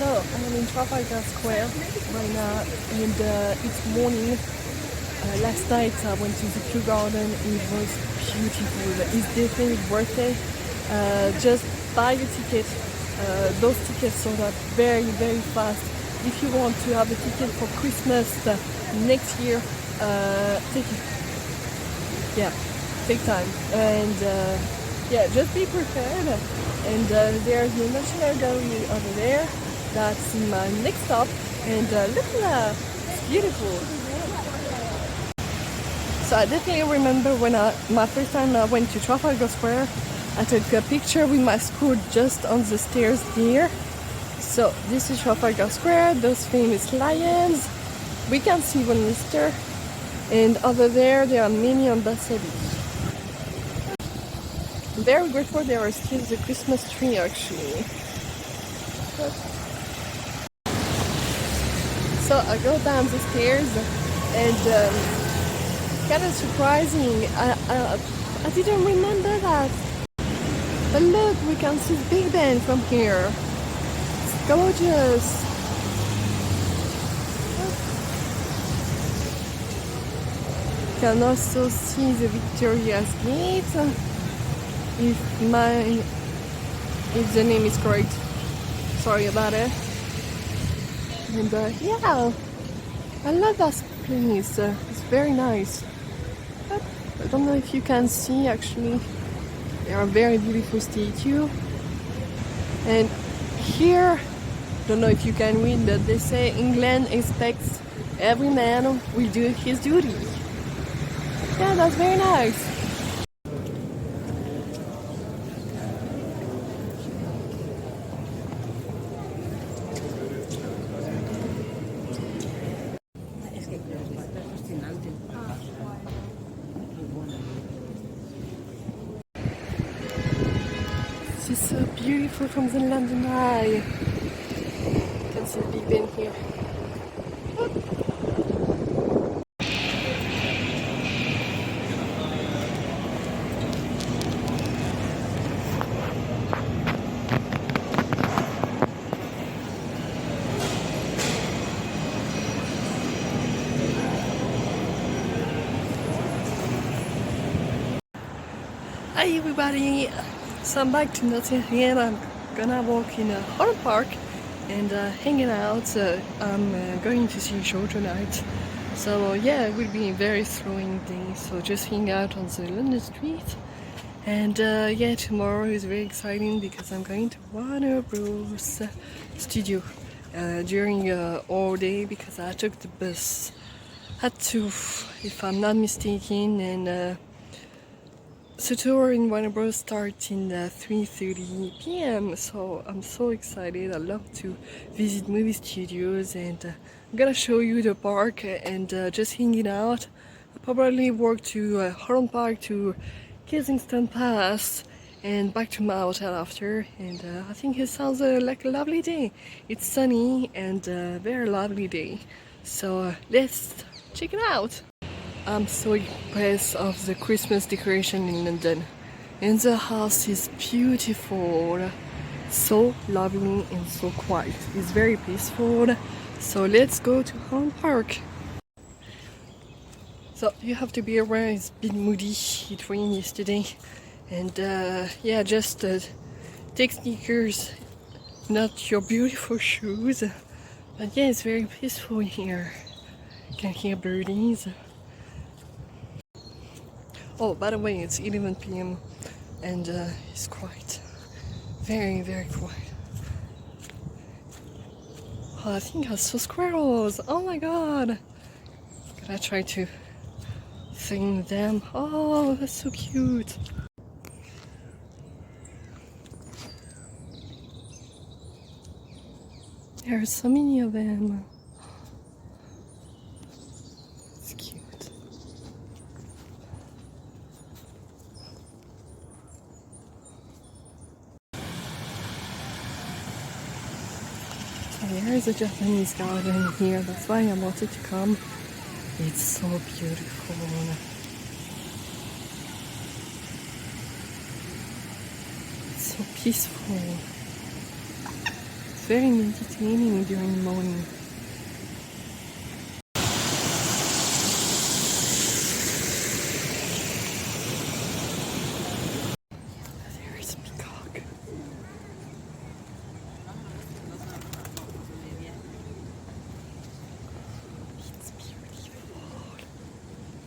So I'm in Trafalgar Square right now, and it's morning. Last night I went to the Kew Garden. It was beautiful. It's definitely worth it. Just buy a ticket. Those tickets sold out very, very fast. If you want to have a ticket for Christmas next year, take it. Yeah, take time. And yeah, just be prepared. And there's the National Gallery over there. That's my next stop. And look at that, it's beautiful. So I definitely remember when my first time I went to Trafalgar Square, I took a picture with my scooter just on the stairs here. So this is Trafalgar Square, those famous lions. We can see one lister. And over there are many ambassadors. I'm very grateful there are still the Christmas tree actually. So I go down the stairs and kind of surprising. I didn't remember that. But look, we can see the Big Ben from here. It's gorgeous. You can also see the Victoria's Gate. If the name is correct. Sorry about it. And yeah, I love that place. It's very nice. But I don't know if you can see actually. There are very beautiful statues. And here, don't know if you can read, but they say England expects every man will do his duty. Yeah, that's very nice. It's so beautiful from the London Eye. You can see the Big Ben here. Hi everybody! So I'm back to Nottingham. I'm gonna walk in Holland Park and hanging out. I'm going to see a show tonight. So yeah, it will be a very thrilling day. So just hang out on the London street. And yeah, tomorrow is very exciting because I'm going to Warner Bros. Studio during all day because I took the bus. Had to, if I'm not mistaken, and the tour in Warner Bros. Starts in 3:30 p.m. So I'm so excited. I love to visit movie studios, and I'm gonna show you the park and just hanging out. I'll probably walk to Holland Park to Kensington Palace and back to my hotel after. And I think it sounds like a lovely day. It's sunny and a very lovely day. So let's check it out. I'm so impressed of the Christmas decoration in London. And the house is beautiful. So lovely and so quiet. It's very peaceful. So let's go to Holland Park. So you have to be aware it's a bit moody. It rained yesterday. And yeah, just take sneakers, not your beautiful shoes. But yeah, it's very peaceful here. You can hear birdies. Oh, by the way, it's 11 p.m. and it's quiet. Very, very quiet. Oh, I think I saw squirrels. Oh my god. Gotta try to film them. Oh, that's so cute. There are so many of them. It's cute. There is a Japanese garden here, that's why I wanted to come. It's so beautiful. It's so peaceful. very entertaining during the morning. There is a peacock. It's beautiful.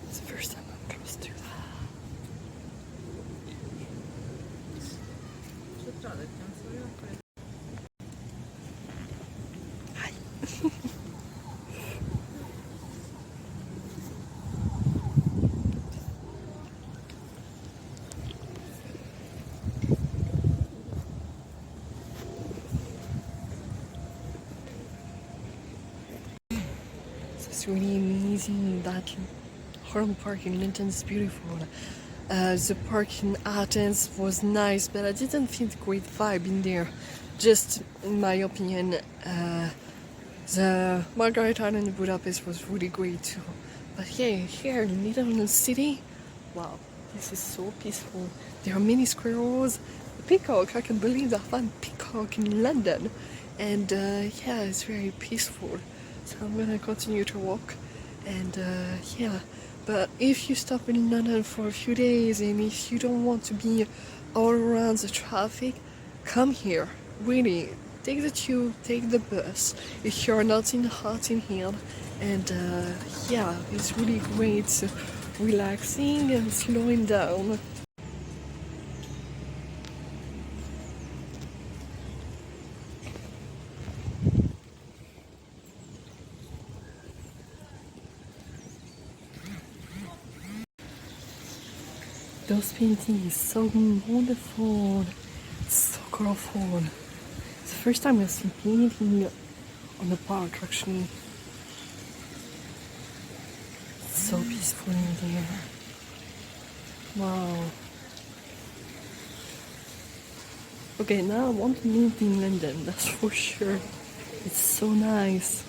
It's the first time I'm close to that. Hi. It's really amazing. That Holland Park in London is beautiful. The park in Athens was nice, but I didn't feel the great vibe in there. Just in my opinion, the Margaret Island in Budapest was really great too. But yeah, here in Netherlands City, wow, this is so peaceful. There are many squirrels, a peacock. I can believe I found peacock in London, and yeah, it's very peaceful. So I'm gonna continue to walk, and yeah. But if you stop in London for a few days, and if you don't want to be all around the traffic, come here. Really, take the tube, take the bus. If you're not in Notting Hill, and yeah, it's really great, relaxing and slowing down. Those paintings is so wonderful, so colorful. It's the first time I've seen painting on the park actually. It's so peaceful in there. Wow. Okay, now I want to live in London, that's for sure. It's so nice.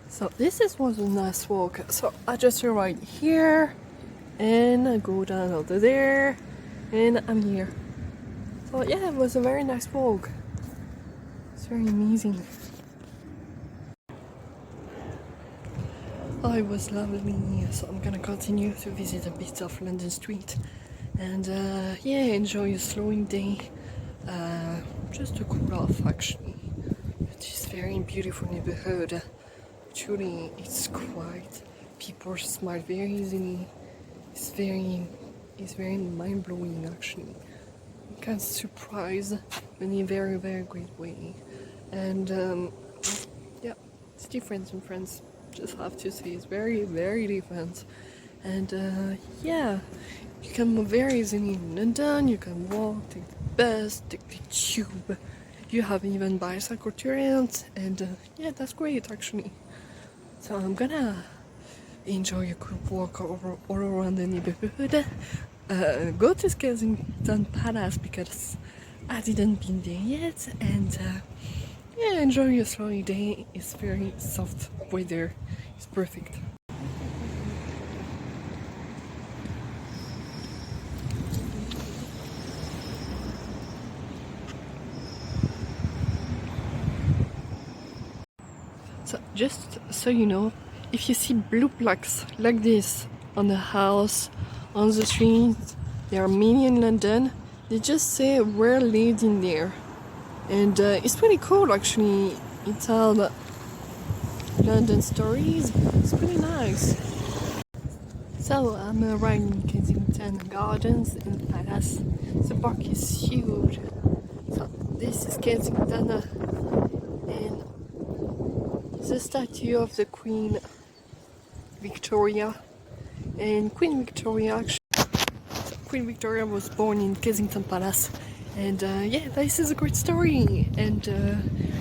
So this was a nice walk. So I just arrived here and I go down over there and I'm here. So yeah, it was a very nice walk. It's very amazing. Oh, it was lovely. So I'm gonna continue to visit a bit of London Street and yeah, enjoy a slowing day. Just to cool off actually. It's a very beautiful neighborhood. Truly, it's quiet. People smile very easily. It's very mind blowing actually. You can surprise in a very, very great way. And yeah, it's different in France. Just have to say, it's very, very different. And yeah, you can move very easily in London. You can walk, take the bus, take the tube. You have even bicycle trails, and yeah, that's great actually. So I'm gonna enjoy a good walk all around the neighborhood. Go to Kensington Palace because I didn't been there yet, and yeah, enjoy a slow day. It's very soft weather. It's perfect. So just so you know, if you see blue plaques like this on the house, on the street, there are many in London, they just say where lived in there. And it's pretty cool actually. It's all London stories. It's pretty nice. So I'm arriving in Kensington Gardens in the Palace. The park is huge. So this is Kensington and the statue of the Queen Victoria. And Queen Victoria was born in Kensington Palace. And yeah, this is a great story. And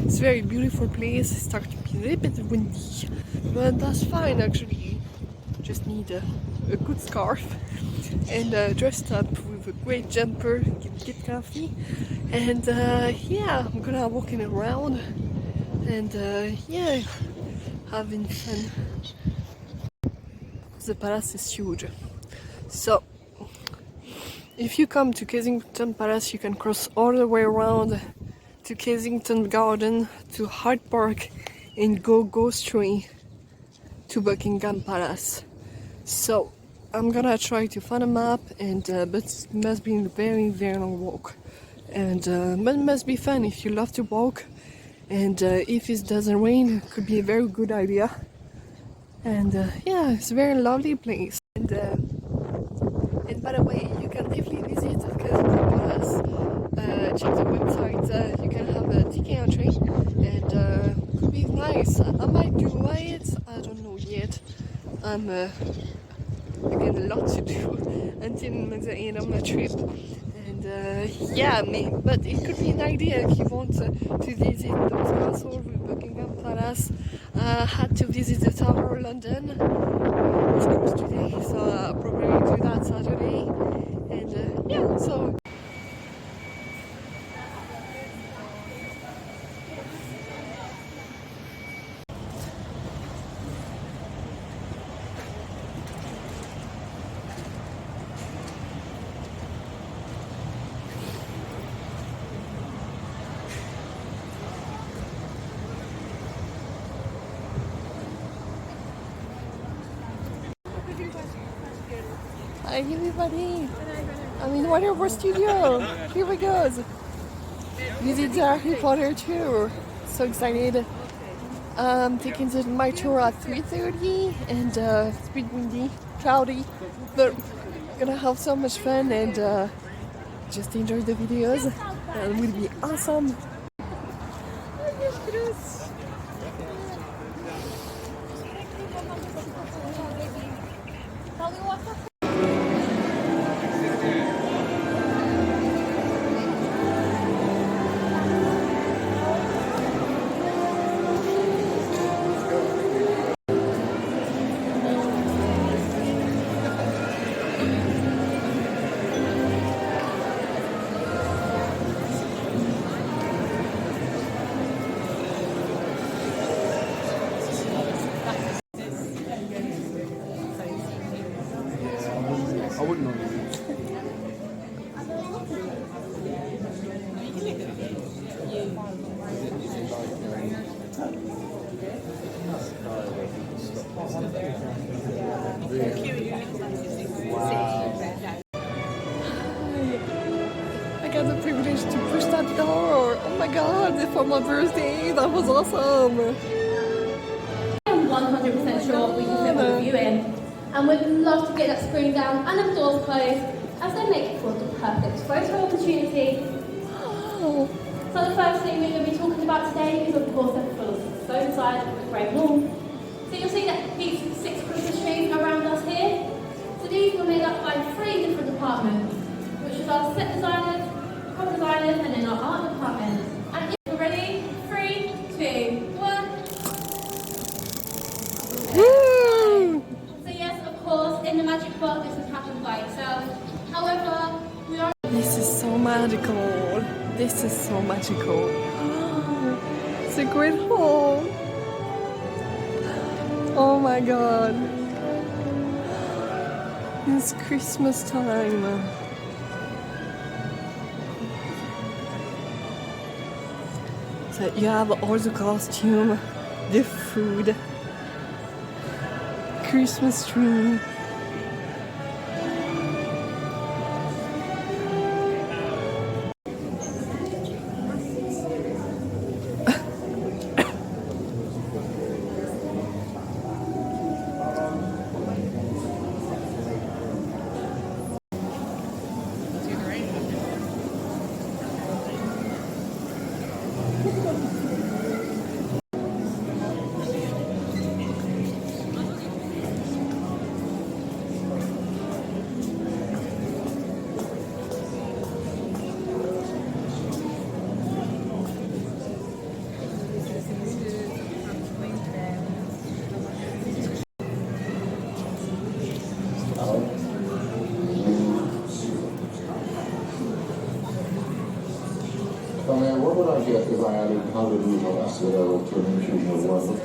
it's a very beautiful place. It starts to be a little bit windy, but that's fine actually. Just need a good scarf and dressed up with a great jumper, get comfy. And yeah, I'm gonna walking around and yeah, having fun. The palace is huge, so if you come to Kensington Palace, you can cross all the way around to Kensington Garden, to Hyde Park, and go straight to Buckingham Palace. So I'm gonna try to find a map, and but it must be a very long walk, and but it must be fun if you love to walk, and if it doesn't rain, it could be a very good idea. And yeah, it's a very lovely place. And by the way, you can definitely visit Kensington Palace. Check the website. You can have a ticket entry, and could be nice. I might do it. I don't know yet. I'm again a lot to do until the end of my trip. And yeah, but it could be an idea if you want to visit those castles with Buckingham Palace. I had to visit the Tower of London. It's closed today, so I'll probably do that Saturday. And yeah, so. Hi everybody! I'm in Warner Studio. Here we go. Visit the Harry Potter tour. So excited. I'm taking my tour at 3:30, and it's a bit windy, cloudy, but gonna have so much fun, and just enjoy the videos. It will be awesome. I wouldn't know. I got the privilege to push that door. Oh my god, for my birthday, that was awesome. I'm 100% sure we can fit all of you in, and we'd love to get that screen down and the doors closed as they make it for the perfect photo opportunity. Oh. So the first thing we're going to be talking about today is of course the full stone side of the Great Wall. So you'll see that these 6 Christmas trees around us here. So these were made up by 3 different departments, which is our set designers, cover designers, and then our art department. And if we're ready, 3, 2, 1. Woo! So yes, of course, in the magic world this has happened by itself. However, we are... This is so magical. This is so magical. It's a great hall. Oh my god. It's Christmas time. So you have all the costume, the food, Christmas tree. What would I get if I added 100 rubles to the alternative of one?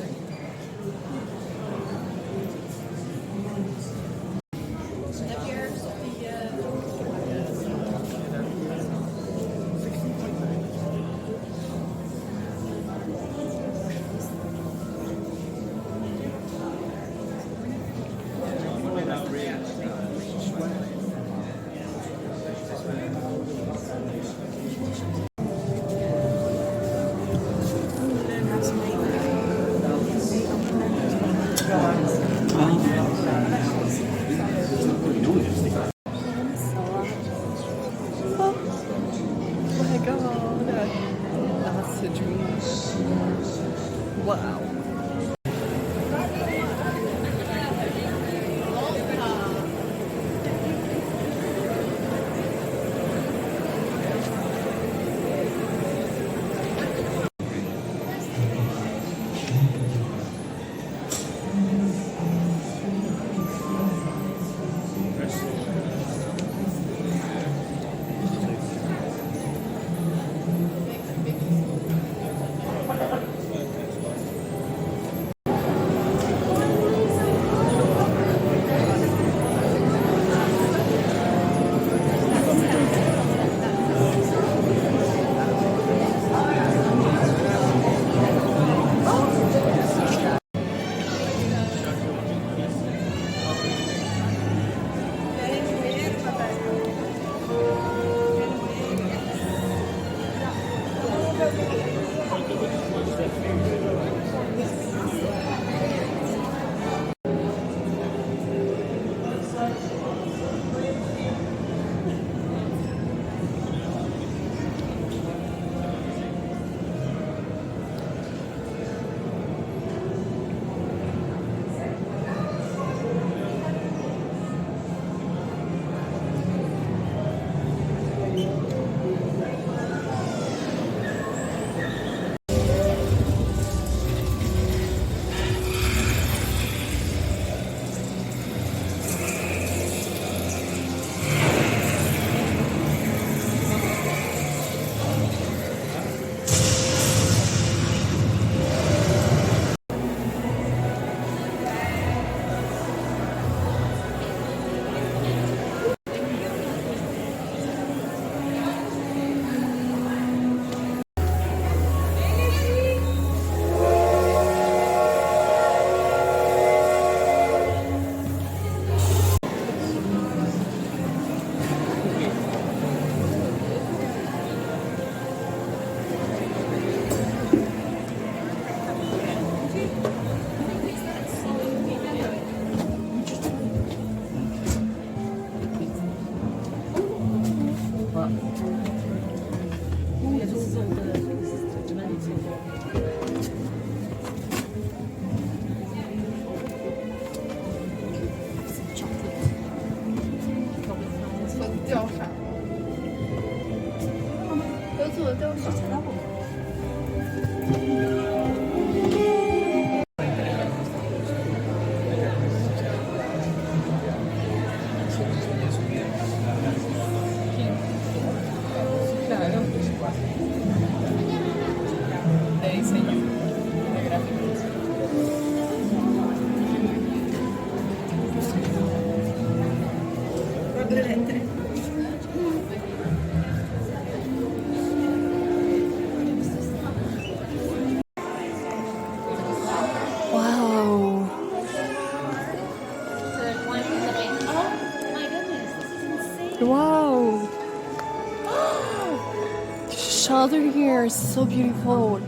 叫啥？都做的都是其他部门。 Wow. Oh my goodness, this is insane. Wow. The shelter here is so beautiful.